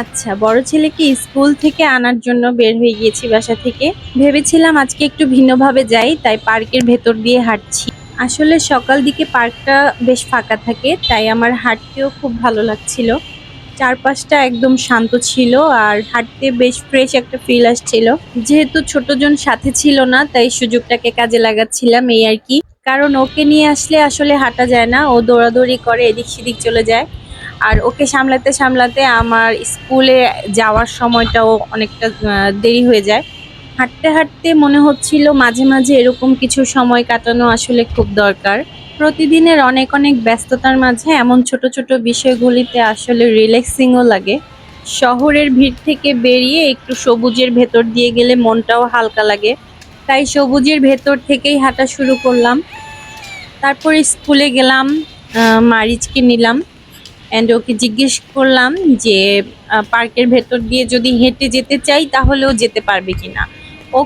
আচ্ছা, বড় ছেলেকে স্কুল থেকে আনার জন্য বের হয়ে গিয়েছি বাসা থেকে। ভেবেছিলাম আজকে একটু ভিন্নভাবে যাই, তাই পার্কের ভেতর দিয়ে হাঁটছি। আসলে সকাল দিকে পার্কটা বেশ ফাঁকা থাকে, তাই আমার হাঁটতেও খুব ভালো লাগছিল। চারপাশটা একদম শান্ত ছিল আর হাঁটতে বেশ ফ্রেশ একটা ফিল আসছিল। যেহেতু ছোটজন সাথে ছিল না, তাই সুযোগটাকে কাজে লাগাচ্ছিলাম এই আর কি। কারণ ওকে নিয়ে আসলে আসলে হাঁটা যায় না, ও দৌড়াদৌড়ি করে এদিক সেদিক চলে যায়। আর ওকে সামলাতে সামলাতে আমার স্কুলে যাওয়ার সময়টাও অনেকটা দেরি হয়ে যায়। হাঁটতে হাঁটতে মনে হচ্ছিল মাঝে মাঝে এরকম কিছু সময় কাটানো আসলে খুব দরকার। প্রতিদিনের অনেক অনেক ব্যস্ততার মাঝে এমন ছোট ছোট বিষয়গুলিতে আসলে রিল্যাক্সিংও লাগে। শহরের ভিড় থেকে বেরিয়ে একটু সবুজের ভেতর দিয়ে গেলে মনটাও হালকা লাগে। তাই সবুজের ভেতর থেকেই হাঁটা শুরু করলাম। তারপর স্কুলে গেলাম, মারিচকে নিলাম অ্যান্ড ওকে জিজ্ঞেস করলাম যে পার্কের ভেতর দিয়ে যদি হেঁটে যেতে চাই তাহলেও যেতে পারবে কিনা। ও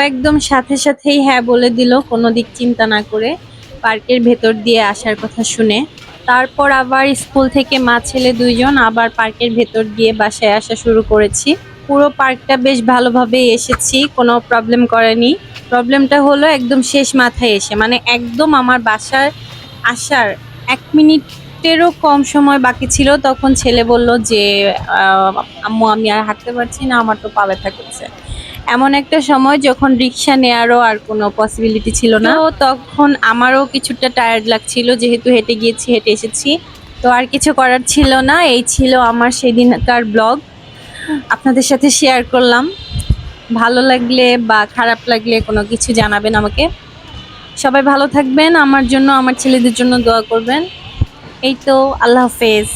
একদম সাথে সাথেই হ্যাঁ বলে দিল, কোনো দিক চিন্তা না করে, পার্কের ভেতর দিয়ে আসার কথা শুনে। তারপর আবার স্কুল থেকে মা ছেলে দুইজন আবার পার্কের ভেতর দিয়ে বাসায় আসা শুরু করেছি। পুরো পার্কটা বেশ ভালোভাবে এসেছি, কোনো প্রবলেম করেনি। প্রবলেমটা হলো একদম শেষ মাথায় এসে, মানে একদম আমার বাসার আসার ১ মিনিটেরও কম সময় বাকি ছিল, তখন ছেলে বলল যে আম্মু আমি আর হাঁটতে পারছি না, আমার তো পা ব্যথা করছে। এমন একটা সময় যখন রিক্সা নেওয়ারও আর কোনো পসিবিলিটি ছিল না। তো তখন আমারও কিছুটা টায়ার্ড লাগছিল, যেহেতু হেঁটে গিয়েছি হেঁটে এসেছি। তো আর কিছু করার ছিল না। এই ছিল আমার সেদিনকার ব্লগ, আপনাদের সাথে শেয়ার করলাম। ভালো লাগলে বা খারাপ লাগলে কোনো কিছু জানাবেন আমাকে। সবাই ভালো থাকবেন, আমার জন্য আমার ছেলেদের জন্য দোয়া করবেন। এই তো, আল্লাহ হাফেজ।